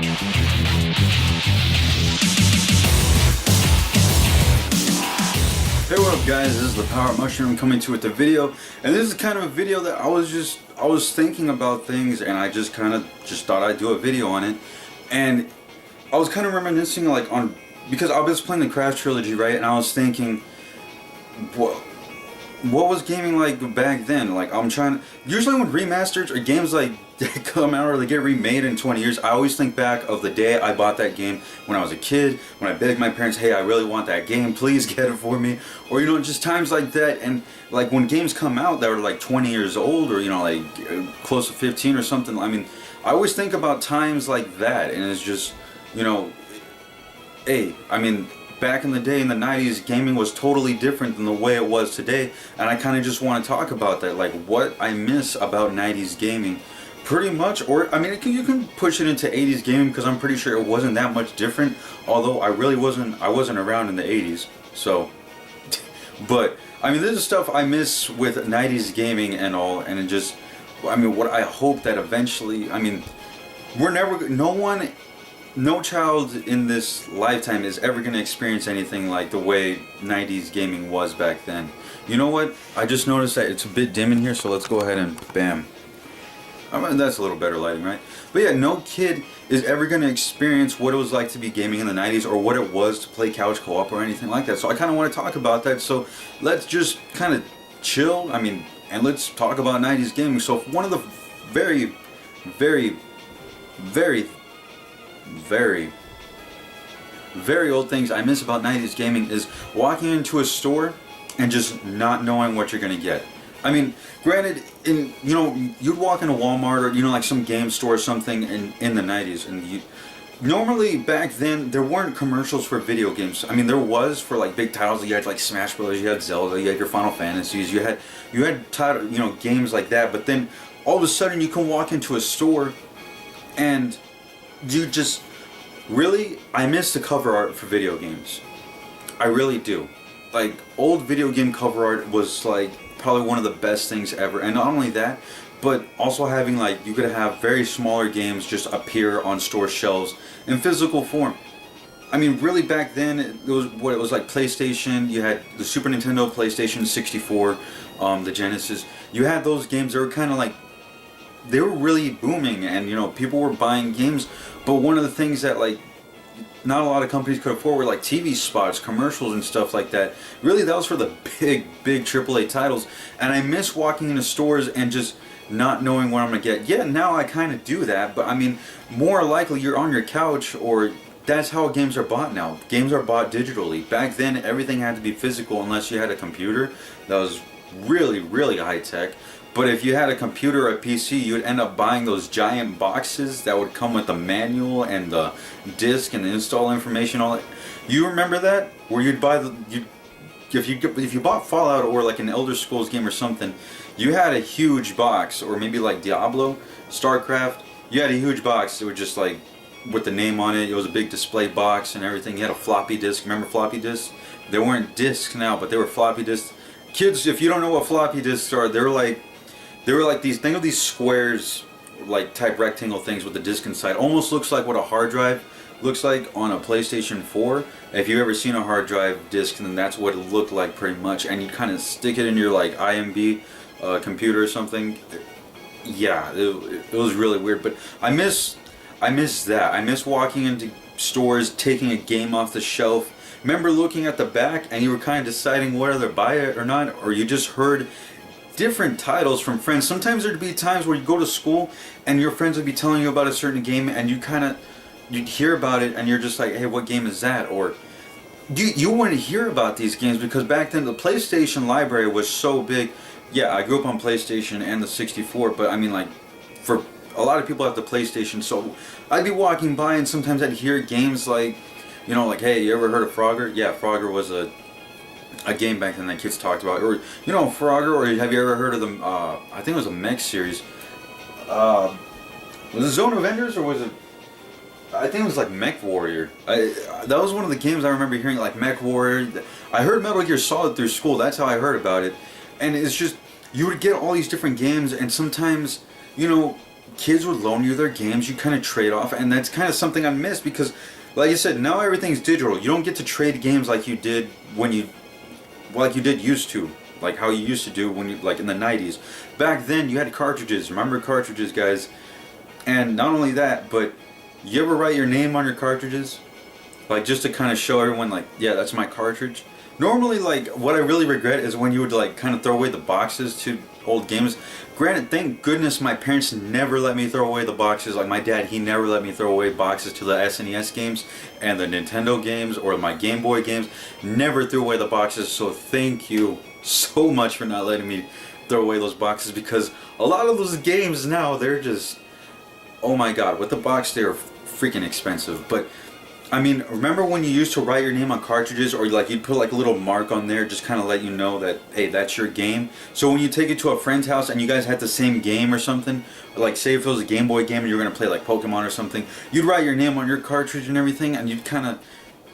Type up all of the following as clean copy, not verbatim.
Hey, what up guys, this is ThePowerUpMushroom coming to you with the video, and this is kind of a video that I was thinking about things, and I just thought I'd do a video on it. And I was kind of reminiscing because I was playing the Crash trilogy, right, and I was thinking, what was gaming like back then? Like, usually when remasters or games like come out or they get remade in 20 years, I always think back of the day I bought that game when I was a kid, when I begged my parents, hey, I really want that game, please get it for me. Or, you know, just times like that. And like when games come out that were like 20 years old, or, you know, like close to 15 or something, I mean, I always think about times like that, and it's just, you know, hey, I mean, back in the day in the 90s, gaming was totally different than the way it was today, and I kind of just want to talk about that, like what I miss about 90s gaming, pretty much. Or I mean, you can push it into 80s gaming, because I'm pretty sure it wasn't that much different, although I wasn't around in the 80s, so but I mean, this is stuff I miss with 90s gaming and all, and it just, I mean, what I hope that eventually, I mean, no child in this lifetime is ever going to experience anything like the way 90s gaming was back then. You know what? I just noticed that it's a bit dim in here, so let's go ahead and bam. I mean, that's a little better lighting, right? But yeah, no kid is ever going to experience what it was like to be gaming in the 90s, or what it was to play couch co-op or anything like that. So I kind of want to talk about that. So let's just kind of chill, I mean, and let's talk about 90s gaming. So one of the very, very, very, very, very old things I miss about 90s gaming is walking into a store and just not knowing what you're gonna get. I mean, granted, you'd walk into Walmart, or, you know, like some game store or something in the 90s, and normally back then there weren't commercials for video games. I mean, there was for like big titles. You had like Smash Bros, you had Zelda, you had your Final Fantasies, you had title, you know, games like that. But then all of a sudden you can walk into a store and you just really, I miss the cover art for video games. I really do. Like, old video game cover art was like probably one of the best things ever. And not only that, but also having, like, you could have very smaller games just appear on store shelves in physical form. I mean, really back then, it was like PlayStation. You had the Super Nintendo, PlayStation 64, the Genesis. You had those games that were kind of like, they were really booming, and, you know, people were buying games. But one of the things that, like, not a lot of companies could afford were like TV spots, commercials, and stuff like that. Really, that was for the big AAA titles. And I miss walking into stores and just not knowing what I'm gonna get. Yeah, now I kind of do that, but I mean, more likely you're on your couch, or that's how games are bought now. Games are bought digitally. Back then, everything had to be physical unless you had a computer that was really, really high tech. But if you had a computer or a PC, you'd end up buying those giant boxes that would come with the manual and the disc and the install information, all that. You remember that? Where you'd buy if you bought Fallout or like an Elder Scrolls game or something, you had a huge box, or maybe like Diablo, StarCraft. You had a huge box. It was just like with the name on it. It was a big display box and everything. You had a floppy disk. Remember floppy disks? They weren't discs now, but they were floppy disks. Kids, if you don't know what floppy disks are, they were like these, think of these squares, like type rectangle things with the disc inside. Almost looks like what a hard drive looks like on a PlayStation 4. If you've ever seen a hard drive disc, then that's what it looked like pretty much. And you kind of stick it in your like IMB computer or something. Yeah, it was really weird. But I miss that. I miss walking into stores, taking a game off the shelf. Remember looking at the back and you were kind of deciding whether to buy it or not, or you just heard different titles from friends. Sometimes there'd be times where you go to school and your friends would be telling you about a certain game, and you'd hear about it and you're just like, hey, what game is that? Or you wouldn't hear about these games because back then the PlayStation library was so big. Yeah, I grew up on PlayStation and the 64, but I mean, like, for a lot of people have the PlayStation, so I'd be walking by and sometimes I'd hear games like, you know, like, hey, you ever heard of Frogger? Yeah, Frogger was a game back then that kids talked about. Or, you know, Frogger, or have you ever heard of the, I think it was a mech series. Was it Zone of Enders, or was it, I think it was like Mech Warrior. That was one of the games I remember hearing, like Mech Warrior. I heard Metal Gear Solid through school, that's how I heard about it. And it's just, you would get all these different games, and sometimes, you know, kids would loan you their games, you kind of trade off, and that's kind of something I miss because, like I said, now everything's digital. You don't get to trade games like you did used to, like how you used to do when you, like in the 90s. Back then, you had cartridges. Remember cartridges, guys? And not only that, but you ever write your name on your cartridges? Like just to kind of show everyone, like, yeah, that's my cartridge. Normally, like, what I really regret is when you would like kind of throw away the boxes to old games. Granted, thank goodness my parents never let me throw away the boxes. Like my dad, he never let me throw away boxes to the SNES games and the Nintendo games or my Game Boy games. Never threw away the boxes, so thank you so much for not letting me throw away those boxes, because a lot of those games now, they're just, oh my god, with the box they're freaking expensive. But I mean, remember when you used to write your name on cartridges, or like you'd put like a little mark on there, just kind of let you know that, hey, that's your game. So when you take it to a friend's house and you guys had the same game or something, like say if it was a Game Boy game and you were gonna play like Pokemon or something, you'd write your name on your cartridge and everything, and you'd kind of,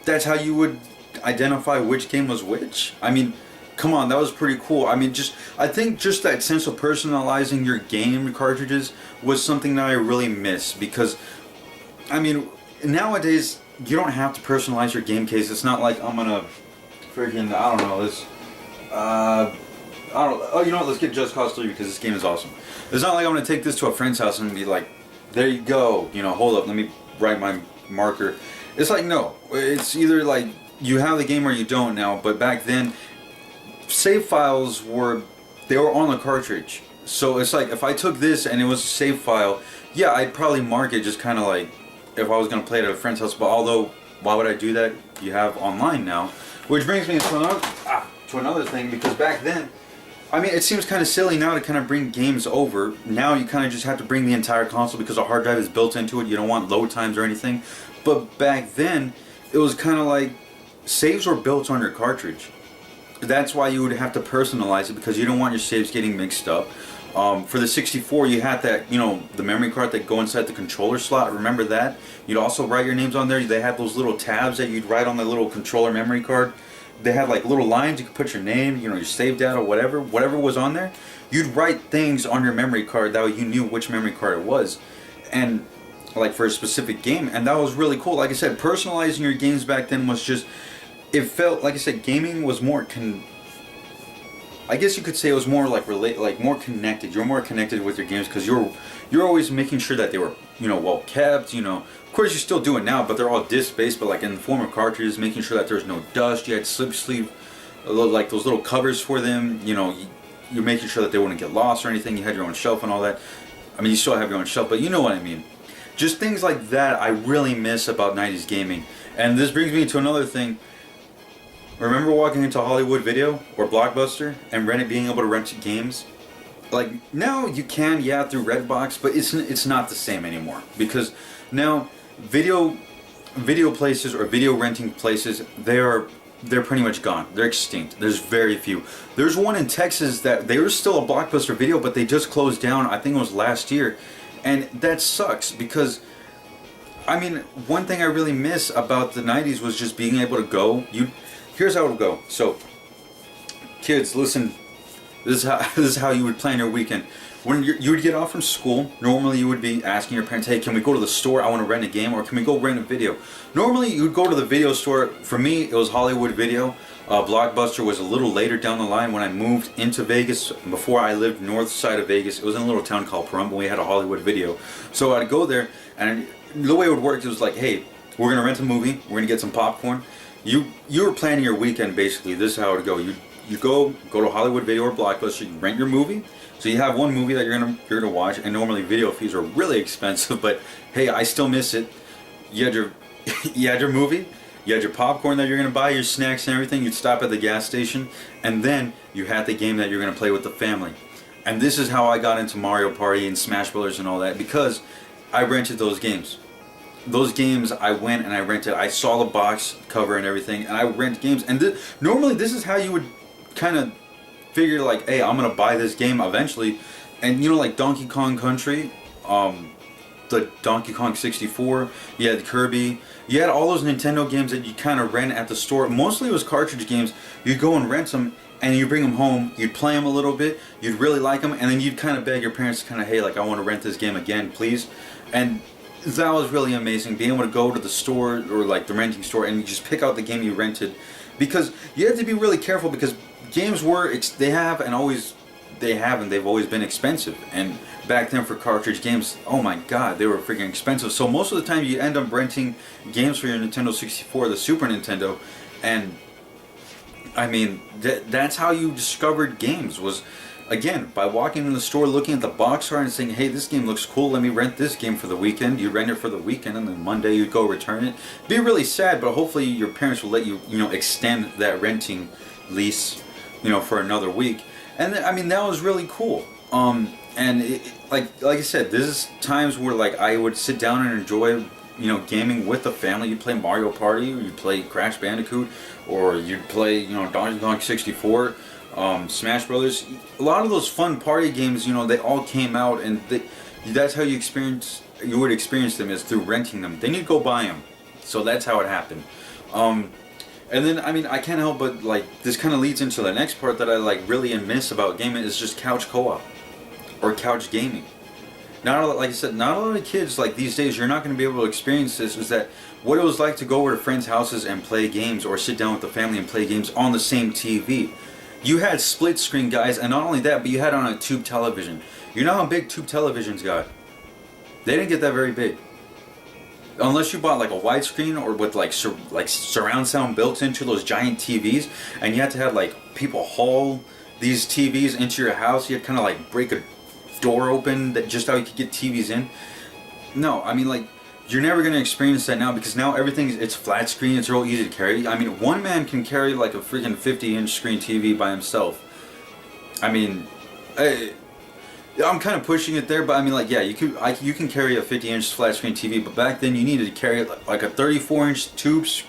that's how you would identify which game was which. I mean, come on, that was pretty cool. I mean, I think just that sense of personalizing your game cartridges was something that I really miss, because, I mean, nowadays, you don't have to personalize your game case. It's not like I'm gonna freaking, I don't know, oh, you know what, let's get Just Cause 3 because this game is awesome. It's not like I'm gonna take this to a friend's house and be like, there you go, you know, hold up, let me write my marker. It's like, no, it's either like you have the game or you don't now, but back then, save files were on the cartridge. So it's like, if I took this and it was a save file, yeah, I'd probably mark it just kind of like, if I was going to play it at a friend's house. But although, why would I do that? You have online now. Which brings me to another thing, because back then, I mean, it seems kind of silly now to kind of bring games over. Now you kind of just have to bring the entire console because a hard drive is built into it. You don't want load times or anything. But back then, it was kind of like saves were built on your cartridge. That's why you would have to personalize it, because you don't want your saves getting mixed up. For the 64, you had that, you know, the memory card that go inside the controller slot. Remember that? You'd also write your names on there. They had those little tabs that you'd write on the little controller memory card. They had like little lines. You could put your name, you know, your save data, whatever was on there. You'd write things on your memory card that way you knew which memory card it was, and like for a specific game. And that was really cool. Like I said, personalizing your games back then was just, it felt like I said, gaming was more I guess you could say it was more like more connected. You're more connected with your games because you're always making sure that they were, you know, well kept. You know, of course you still do it now, but they're all disc based. But like in the form of cartridges, making sure that there's no dust. You had slip sleeve, like those little covers for them. You know, you're making sure that they wouldn't get lost or anything. You had your own shelf and all that. I mean, you still have your own shelf, but you know what I mean. Just things like that I really miss about 90s gaming. And this brings me to another thing. Remember walking into Hollywood Video or Blockbuster and being able to rent games? Like now you can, yeah, through Redbox, but it's not the same anymore, because now video places or video renting places, they're pretty much gone. They're extinct. There's very few. There's one in Texas that they were still a Blockbuster Video, but they just closed down. I think it was last year, and that sucks because, I mean, one thing I really miss about the 90s was just being able to go. Here's how it would go. So, kids, listen. This is how you would plan your weekend. When you would get off from school, normally you would be asking your parents, "Hey, can we go to the store? I want to rent a game, or can we go rent a video?" Normally, you would go to the video store. For me, it was Hollywood Video. Blockbuster was a little later down the line when I moved into Vegas. Before I lived north side of Vegas, it was in a little town called Pahrump, and we had a Hollywood Video. So I'd go there, and the way it would work, it was like, "Hey, we're gonna rent a movie. We're gonna get some popcorn." You were planning your weekend basically. This is how it would go. You go to Hollywood Video or Blockbuster. You rent your movie. So you have one movie that you're gonna watch, and normally video fees are really expensive. But hey, I still miss it. You had your movie. You had your popcorn that you're gonna buy, your snacks and everything. You'd stop at the gas station, and then you had the game that you're gonna play with the family. And this is how I got into Mario Party and Smash Brothers and all that, because I rented those games. Those games I went and I rented. I saw the box cover and everything, and I rent games. And normally this is how you would kind of figure, like, hey, I'm gonna buy this game eventually. And you know, like Donkey Kong Country, the Donkey Kong 64, you had Kirby, you had all those Nintendo games that you kind of rent at the store. Mostly it was cartridge games. You'd go and rent them, and you bring them home, you'd play them a little bit, you'd really like them, and then you'd kind of beg your parents to kind of, hey, like, I want to rent this game again, please. And that was really amazing, being able to go to the store or like the renting store and you just pick out the game you rented, because you have to be really careful, because games they've always been expensive, and back then for cartridge games, oh my god, they were freaking expensive. So most of the time you end up renting games for your Nintendo 64, the Super Nintendo, and I mean, that's how you discovered games, was, again, by walking in the store, looking at the box art and saying, hey, this game looks cool, let me rent this game for the weekend. You rent it for the weekend, and then Monday you'd go return it. Be really sad, but hopefully your parents will let you, extend that renting lease, for another week. And I mean, that was really cool. And like I said, this is times where like I would sit down and enjoy, gaming with the family. You'd play Mario Party, or you'd play Crash Bandicoot, or you'd play, Donkey Kong 64, Smash Brothers. A lot of those fun party games, they all came out, and that's how you would experience them, is through renting them. Then you'd go buy them. So that's how it happened. And then, I mean, I can't help but, like, this kind of leads into the next part that I, like, really miss about gaming, is just couch co-op, or couch gaming. Like I said, not a lot of kids, like, these days, you're not going to be able to experience this, is that what it was like to go over to friends' houses and play games, or sit down with the family and play games on the same TV. You had split screen, guys, and not only that, but you had it on a tube television. You know how big tube televisions got? They didn't get that very big. Unless you bought like a widescreen, or with like surround sound built into those giant TVs, and you had to have like people haul these TVs into your house. You had to kind of like break a door open, that just how you could get TVs in. No, I mean, like, you're never going to experience that now, because now it's flat screen, it's real easy to carry. I mean, one man can carry like a freaking 50-inch screen TV by himself. I mean, I'm kind of pushing it there, but I mean, like, yeah, you can carry a 50-inch flat screen TV, but back then you needed to carry like a 34-inch tubes,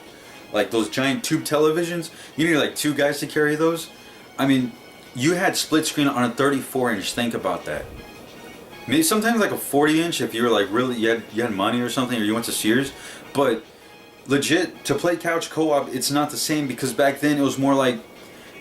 like those giant tube televisions. You needed like two guys to carry those. I mean, you had split screen on a 34-inch. Think about that. Maybe sometimes like a 40-inch if you were like really you had money or something, or you went to Sears. But legit, to play couch co-op, it's not the same, because back then it was more like,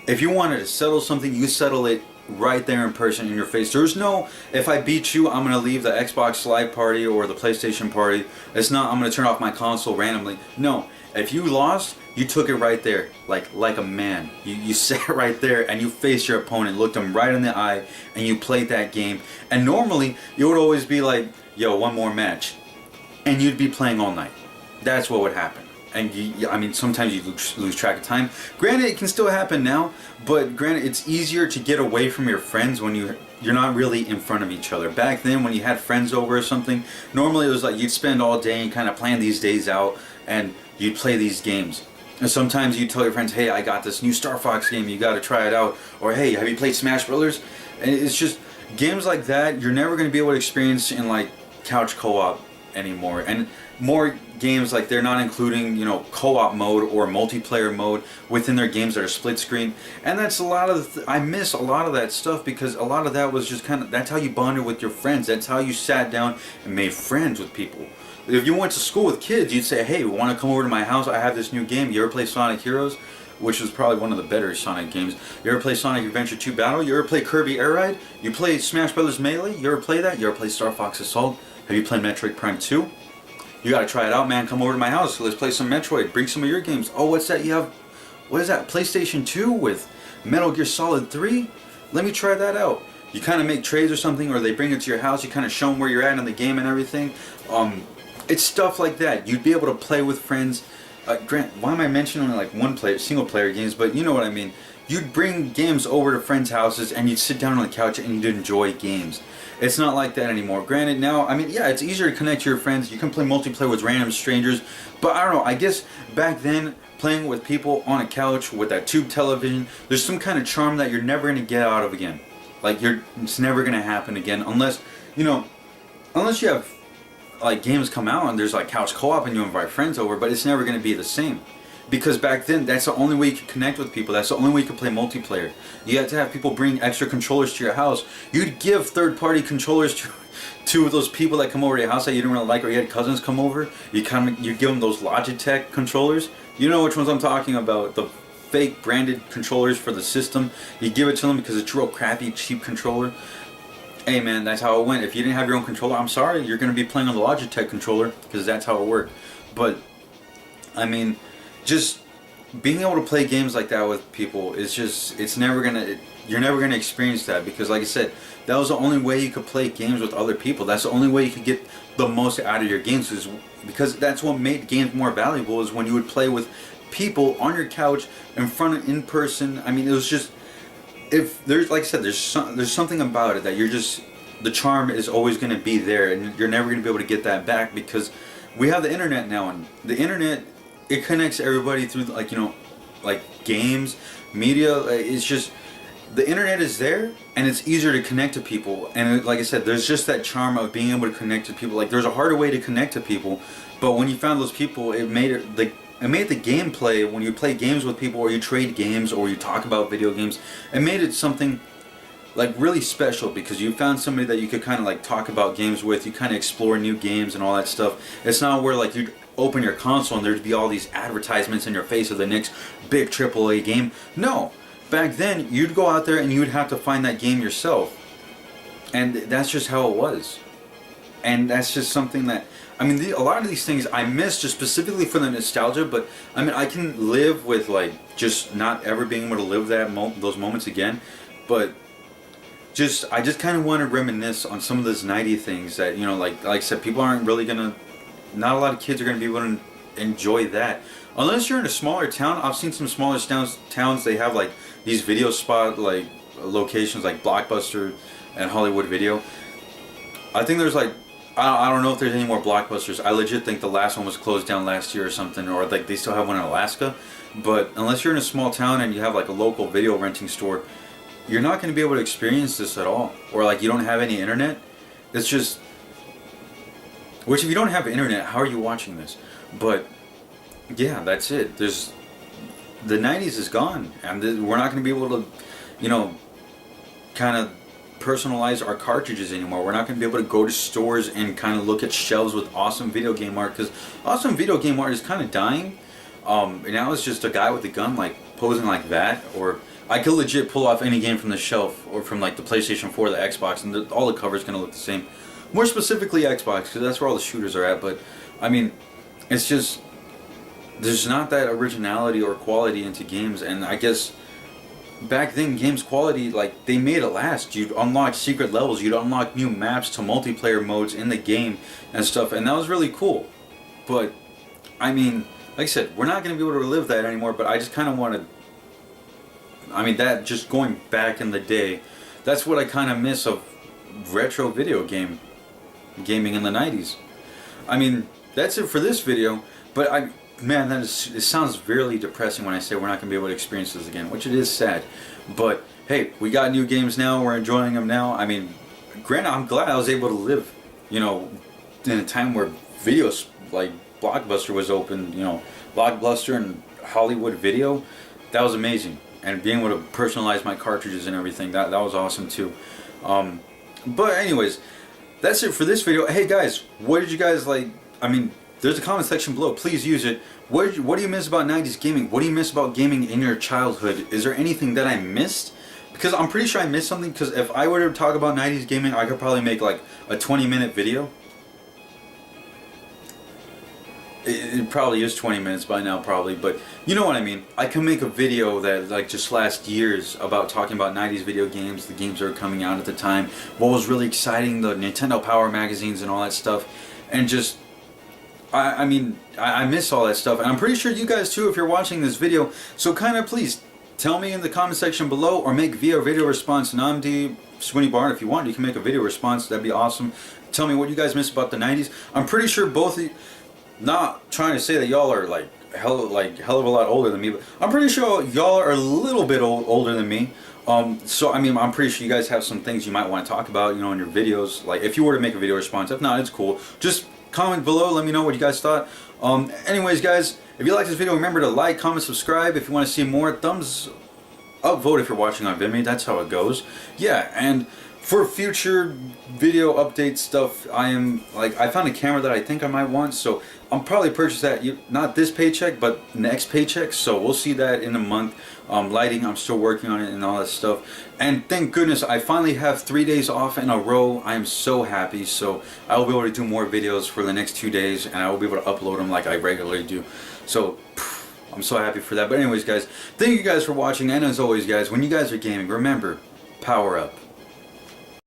if you wanted to settle something, you settle it right there in person, in your face. There's no, if I beat you, I'm gonna leave the Xbox Live party or the PlayStation party. It's not, I'm gonna turn off my console randomly. No, if you lost, you took it right there, like a man. You sat right there and you faced your opponent, looked them right in the eye, and you played that game. And normally, it would always be like, yo, one more match, and you'd be playing all night. That's what would happen. And I mean, sometimes you lose track of time. Granted, it can still happen now, but granted, it's easier to get away from your friends when you're not really in front of each other. Back then, when you had friends over or something, normally it was like you'd spend all day and kind of plan these days out, and you'd play these games. And sometimes you'd tell your friends, hey, I got this new Star Fox game, you got to try it out. Or, hey, have you played Smash Brothers? And it's just, games like that, you're never going to be able to experience in like couch co-op anymore. And more games, like, they're not including, co-op mode or multiplayer mode within their games that are split screen. And that's a lot of I miss a lot of that stuff, because a lot of that was just kind of, that's how you bonded with your friends. That's how you sat down and made friends with people. If you went to school with kids, you'd say, hey, want to come over to my house? I have this new game. You ever play Sonic Heroes? Which was probably one of the better Sonic games. You ever play Sonic Adventure 2 Battle? You ever play Kirby Air Ride? You play Smash Brothers Melee? You ever play that? You ever play Star Fox Assault? Have you played Metroid Prime 2? You gotta try it out, man. Come over to my house. Let's play some Metroid. Bring some of your games. Oh, what's that? You have, what is that? PlayStation 2 with Metal Gear Solid 3? Let me try that out. You kind of make trades or something, or they bring it to your house. You kind of show them where you're at in the game and everything. It's stuff like that. You'd be able to play with friends. Grant, why am I mentioning like single player games? But you know what I mean. You'd bring games over to friends' houses and you'd sit down on the couch and you'd enjoy games. It's not like that anymore. Granted, now, I mean, yeah, it's easier to connect to your friends. You can play multiplayer with random strangers. But I don't know, I guess back then, playing with people on a couch with that tube television, there's some kind of charm that you're never going to get out of again. Like, it's never going to happen again unless you have like games come out and there's like couch co-op and you invite friends over, but it's never going to be the same. Because back then, that's the only way you could connect with people. That's the only way you could play multiplayer. You had to have people bring extra controllers to your house. You'd give third-party controllers to those people that come over to your house that you didn't really like, or you had cousins come over. You give them those Logitech controllers. You know which ones I'm talking about. fake branded controllers for the system. You give it to them because it's a real crappy, cheap controller. Hey man, that's how it went. If you didn't have your own controller, I'm sorry, you're going to be playing on the Logitech controller because that's how it worked. But, I mean, just being able to play games like that with people is just, it's never going to, you're never going to experience that because like I said, that was the only way you could play games with other people. That's the only way you could get the most out of your games, is because that's what made games more valuable, is when you would play with people on your couch in person. I mean, it was just, if there's, like I said, there's something about it that you're just, the charm is always going to be there, and you're never going to be able to get that back because we have the internet now, and the internet, it connects everybody through, like, you know, like games, media. It's just, the internet is there, and it's easier to connect to people. And like I said, there's just that charm of being able to connect to people. Like, there's a harder way to connect to people, but when you found those people, it made it the gameplay, when you play games with people, or you trade games, or you talk about video games, it made it something like really special because you found somebody that you could kind of like talk about games with. You kind of explore new games and all that stuff. It's not where like you'd open your console and there'd be all these advertisements in your face of the next big AAA game. No, back then you'd go out there and you'd have to find that game yourself, and that's just how it was. And that's just something that, I mean, a lot of these things I miss just specifically for the nostalgia, but I mean, I can live with like just not ever being able to live those moments again, but I just kind of want to reminisce on some of those 90s things that, you know, like I said, people aren't really gonna, not a lot of kids are gonna be able to enjoy that unless you're in a smaller town. I've seen some smaller towns, they have like these video spot like locations like Blockbuster and Hollywood Video. I think there's like, I don't know if there's any more Blockbusters. I legit think the last one was closed down last year or something, or like they still have one in Alaska. But unless you're in a small town and you have like a local video renting store, you're not going to be able to experience this at all. Or like you don't have any internet. It's just, which if you don't have internet, how are you watching this? But yeah, that's it. The 90s is gone, and we're not going to be able to, you know, kind of personalize our cartridges anymore. We're not going to be able to go to stores and kind of look at shelves with awesome video game art, because awesome video game art is kind of dying. And now it's just a guy with a gun like posing like that, or I could legit pull off any game from the shelf or from like the PlayStation 4 or the Xbox, and all the covers going to look the same. More specifically Xbox, because that's where all the shooters are at. But I mean, it's just, there's not that originality or quality into games. And I guess back then, games quality, like, they made it last. You'd unlock secret levels, you'd unlock new maps to multiplayer modes in the game and stuff, and that was really cool. But I mean, like I said, we're not going to be able to relive that anymore. But I just kind of want to, I mean, that just going back in the day, that's what I kind of miss of retro video gaming in the 90s. I mean, that's it for this video. But man, it sounds really depressing when I say we're not going to be able to experience this again, which it is sad. But hey, we got new games now, we're enjoying them now. I mean, granted, I'm glad I was able to live, you know, in a time where videos like Blockbuster was open, you know, Blockbuster and Hollywood Video. That was amazing. And being able to personalize my cartridges and everything, that was awesome too. But anyways, that's it for this video. Hey guys, what did you guys like? I mean, there's a comment section below. Please use it. What do you miss about 90s gaming? What do you miss about gaming in your childhood? Is there anything that I missed? Because I'm pretty sure I missed something, because if I were to talk about 90s gaming, I could probably make like a 20-minute video. It probably is 20 minutes by now, probably, but you know what I mean. I can make a video that like just lasts years about talking about 90s video games, the games that were coming out at the time, what was really exciting, the Nintendo Power magazines and all that stuff, and just, I mean, I miss all that stuff, and I'm pretty sure you guys too if you're watching this video. So kind of please tell me in the comment section below, or make via video response. Namdi Swinny Barn, if you want, you can make a video response. That'd be awesome. Tell me what you guys miss about the 90s. I'm pretty sure both of you, not trying to say that y'all are like hell of a lot older than me, but I'm pretty sure y'all are a little bit older than me. So I mean, I'm pretty sure you guys have some things you might want to talk about, you know, in your videos. Like if you were to make a video response, if not, it's cool. Just comment below, let me know what you guys thought. Anyways guys, if you like this video, remember to like, comment, subscribe. If you want to see more, thumbs up vote if you're watching on Vidme. That's how it goes. Yeah, and For future video update stuff, I found a camera that I think I might want, so I'll probably purchase that, not this paycheck, but next paycheck, so we'll see that in a month. Lighting, I'm still working on it and all that stuff. And thank goodness, I finally have 3 days off in a row. I am so happy, so I will be able to do more videos for the next 2 days, and I will be able to upload them like I regularly do. So, I'm so happy for that. But anyways, guys, thank you guys for watching, and as always, guys, when you guys are gaming, remember, power up.